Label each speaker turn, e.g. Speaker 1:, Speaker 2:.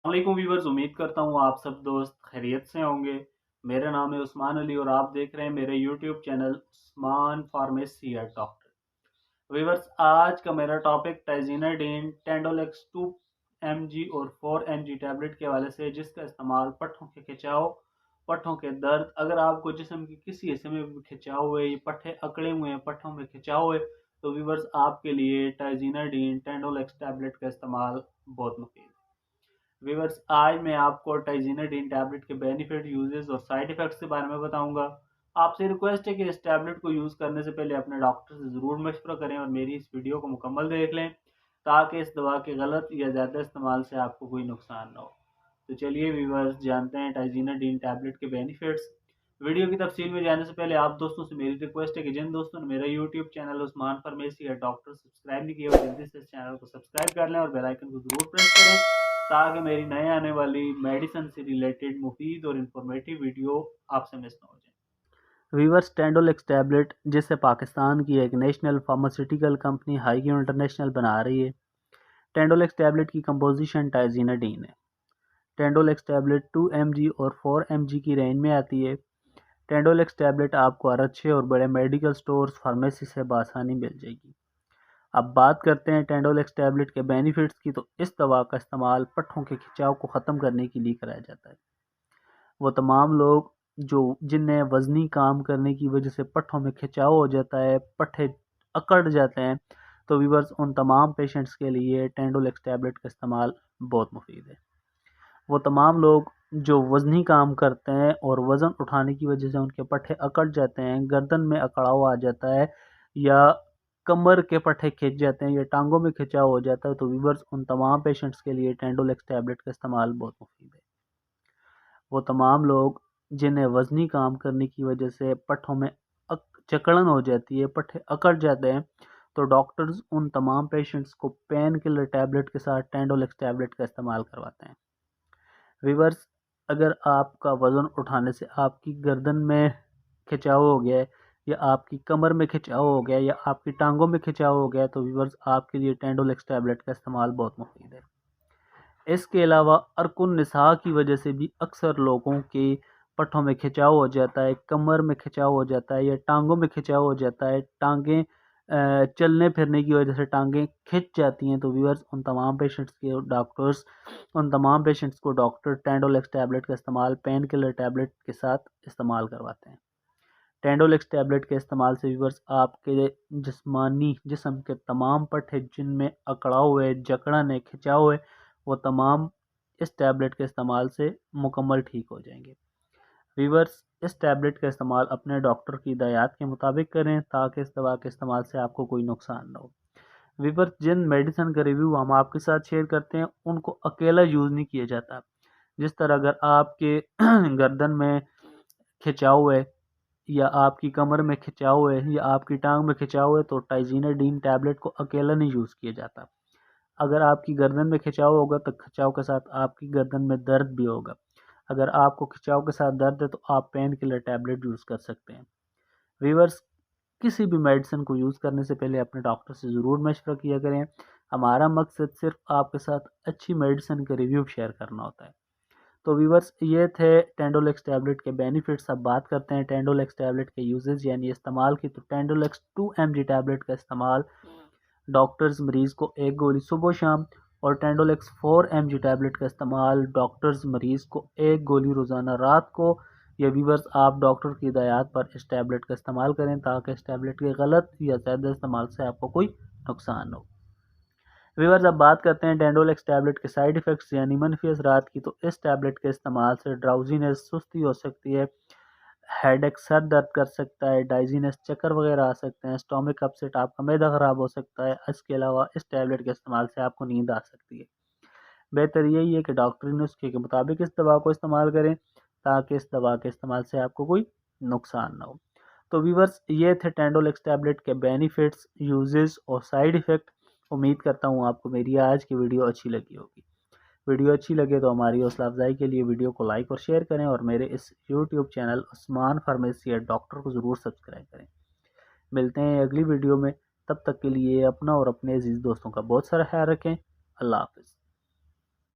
Speaker 1: वालेकुम व्यूवर्स, उम्मीद करता हूँ आप सब दोस्त खैरियत से होंगे। मेरा नाम है उस्मान अली और आप देख रहे हैं मेरे YouTube channel Usman pharmacy eight doctor. Viewers, आज का मेरा टॉपिक टाइजीनाडीन टेंडोलेक्स 2 mg और 4 mg टैबलेट के हवाले से है, जिसका इस्तेमाल पट्ठों के खिंचाव, पट्ठों के दर्द, अगर आपको जिस्म के किसी हिस्से में भी खिंचाव हुए, पट्ठे अकड़े हुए हैं, पट्ठों में खिंचाव हुए, तो व्यूवर्स आपके लिए टाइजीनाडीन टेंडोलेक्स टैबलेट का इस्तेमाल बहुत मुफीद है। व्यूअर्स, आज मैं आपको टाइजीनाडीन टैबलेट के बेनिफिट, यूजेस और साइड इफेक्ट्स के बारे में बताऊंगा। आपसे रिक्वेस्ट है कि इस टैबलेट को यूज़ करने से पहले अपने डॉक्टर से ज़रूर मशवरा करें और मेरी इस वीडियो को मुकम्मल देख लें, ताकि इस दवा के गलत या ज़्यादा इस्तेमाल से आपको कोई नुकसान ना हो। तो चलिए व्यूअर्स, जानते हैं टाइजीनाडीन टैबलेट के बेनिफिट्स। वीडियो की तफसील में जाने से पहले आप दोस्तों से मेरी रिक्वेस्ट है कि जिन दोस्तों ने मेरा यूट्यूब चैनल उस्मान फार्मेसी या डॉक्टर सब्सक्राइब नहीं किया, वो जल्दी से इस चैनल को सब्सक्राइब कर लें और बेल आइकन को ज़रूर प्रेस करें, ताकि मेरी नए आने वाली मेडिसिन से रिलेटेड मुफीद और इंफॉर्मेटिव वीडियो आपसे मिस ना हो जाए। वीवर्स, टेंडोलेक्स टैबलेट, जिसे पाकिस्तान की एक national pharmaceutical company Haikyu international बना रही है। टेंडोलेक्स टैबलेट की कंपोजिशन टाइजीनाडीन है। टेंडोलेक्स टैबलेट 2 mg और 4 mg की रेंज में आती है। टेंडोलेक्स टैबलेट आपको हर अच्छे और बड़े मेडिकल स्टोर्स, फार्मेसी से बआसानी मिल जाएगी। अब बात करते हैं टेंडोलेक्स टैबलेट के बेनिफिट्स की। तो इस दवा का इस्तेमाल पट्ठों के खिंचाव को ख़त्म करने के लिए कराया जाता है। वो तमाम लोग जिन्हें वज़नी काम करने की वजह से पट्ठों में खिंचाव हो जाता है, पट्ठे अकड़ जाते हैं, तो व्यूअर्स, उन तमाम पेशेंट्स के लिए टेंडोलेक्स टैबलेट का इस्तेमाल बहुत मुफीद है। वो तमाम लोग जो वज़नी काम करते हैं और वज़न उठाने की वजह से उनके पट्ठे अकड़ जाते हैं, गर्दन में अकड़ाव आ जाता है, या कमर के पट्ठे खिंच जाते हैं, या टांगों में खिंचाव हो जाता है, तो व्यूअर्स, उन तमाम पेशेंट्स के लिए टेंडोलेक्स टैबलेट का इस्तेमाल बहुत मुफीद है। वो तमाम लोग जिन्हें वज़नी काम करने की वजह से पट्ठों में जकड़न हो जाती है, पट्ठे अकड़ जाते हैं, तो डॉक्टर्स उन तमाम पेशेंट्स को पेन किलर टैबलेट के साथ टेंडोलेक्स टैबलेट का इस्तेमाल करवाते हैं। व्यूअर्स, अगर आपका वज़न उठाने से आपकी गर्दन में खिंचाव हो गया है, या आपकी कमर में खिंचाव हो गया है, या आपकी टांगों में खिंचाव हो गया है, तो व्यूअर्स, आपके लिए टेंडोलेक्स टैबलेट का इस्तेमाल बहुत मुफीद है। इसके अलावा अरकुन निसा की वजह से भी अक्सर लोगों के पट्ठों में खिंचाव हो जाता है, कमर में खिंचाव हो जाता है, या टांगों में खिंचाव हो जाता है, टांगें चलने फिरने की वजह से टांगें खिंच जाती हैं, तो व्यूअर्स, उन तमाम पेशेंट्स को डॉक्टर टेंडोलेक्स टैबलेट का इस्तेमाल पेन किलर टैबलेट के साथ इस्तेमाल करवाते हैं। टेंडोलेक्स टैबलेट के इस्तेमाल से व्यूअर्स, आपके जिस्म के तमाम पट्ठे जिनमें अकड़ाव हुए, जकड़न है, खिंचाव है, वो तमाम इस टैबलेट के इस्तेमाल से मुकम्मल ठीक हो जाएंगे। व्यूअर्स, इस टैबलेट का इस्तेमाल अपने डॉक्टर की हिदायत के मुताबिक करें, ताकि इस दवा के इस्तेमाल से आपको कोई नुकसान ना हो। व्यूअर्स, जिन मेडिसिन का रिव्यू हम आपके साथ शेयर करते हैं, उनको अकेला यूज़ नहीं किया जाता। जिस तरह अगर आपके गर्दन में खिंचाव है, या आपकी कमर में खिंचाव है, या आपकी टांग में खिंचाव है, तो टाइजीनाडीन टैबलेट को अकेला नहीं यूज़ किया जाता। अगर आपकी गर्दन में खिंचाव होगा, तो खिंचाव के साथ आपकी गर्दन में दर्द भी होगा। अगर आपको खिंचाव के साथ दर्द है, तो आप पेन किलर टैबलेट यूज़ कर सकते हैं। व्यूअर्स, किसी भी मेडिसिन को यूज़ करने से पहले अपने डॉक्टर से ज़रूर मशवरा किया करें। हमारा मकसद सिर्फ आपके साथ अच्छी मेडिसिन का रिव्यू शेयर करना होता है। तो व्यूअर्स, ये थे टेंडोलेक्स टैबलेट के बेनिफिट्स। अब बात करते हैं टेंडोलेक्स टैबलेट के यूजेस यानी इस्तेमाल की। तो टेंडोलेक्स 2 mg टैबलेट का इस्तेमाल डॉक्टर्स मरीज़ को एक गोली सुबह शाम, और टेंडोलेक्स 4 mg टैबलेट का इस्तेमाल डॉक्टर्स मरीज़ को एक गोली रोज़ाना रात को। या व्यूअर्स, आप डॉक्टर की हिदायत पर इस टैबलेट का इस्तेमाल करें, ताकि इस टैबलेट के गलत या ज़्यादा इस्तेमाल से आपको कोई नुकसान हो। व्यूअर्स, अब बात करते हैं टेंडोलेक्स टैबलेट के साइड इफ़ेक्ट्स यानी मनफी असरात की। तो इस टैबलेट के इस्तेमाल से ड्राउजीनेस, सुस्ती हो सकती है, हेडेक, सर दर्द कर सकता है, डाइजीनेस, चक्कर वगैरह आ सकते हैं, स्टोमिक अपसेट, आपका मैदा ख़राब हो सकता है। इसके अलावा इस टैबलेट के इस्तेमाल से आपको नींद आ सकती है। बेहतर यही है कि डॉक्टरी नुस्खे के मुताबिक इस दवा को इस्तेमाल करें, ताकि इस दवा के इस्तेमाल से आपको कोई नुकसान ना हो। तो व्यूअर्स, ये थे टेंडोलेक्स टैबलेट के बेनिफिट्स, यूजेस और साइड इफ़ेक्ट। उम्मीद करता हूँ आपको मेरी आज की वीडियो अच्छी लगी होगी। वीडियो अच्छी लगे तो हमारी हौसला अफजाई के लिए वीडियो को लाइक और शेयर करें, और मेरे इस YouTube channel Usman pharmacy eight doctor को ज़रूर सब्सक्राइब करें। मिलते हैं अगली वीडियो में, तब तक के लिए अपना और अपने अजीज़ दोस्तों का बहुत सारा ख्याल रखें। अल्लाह हाफ़िज़।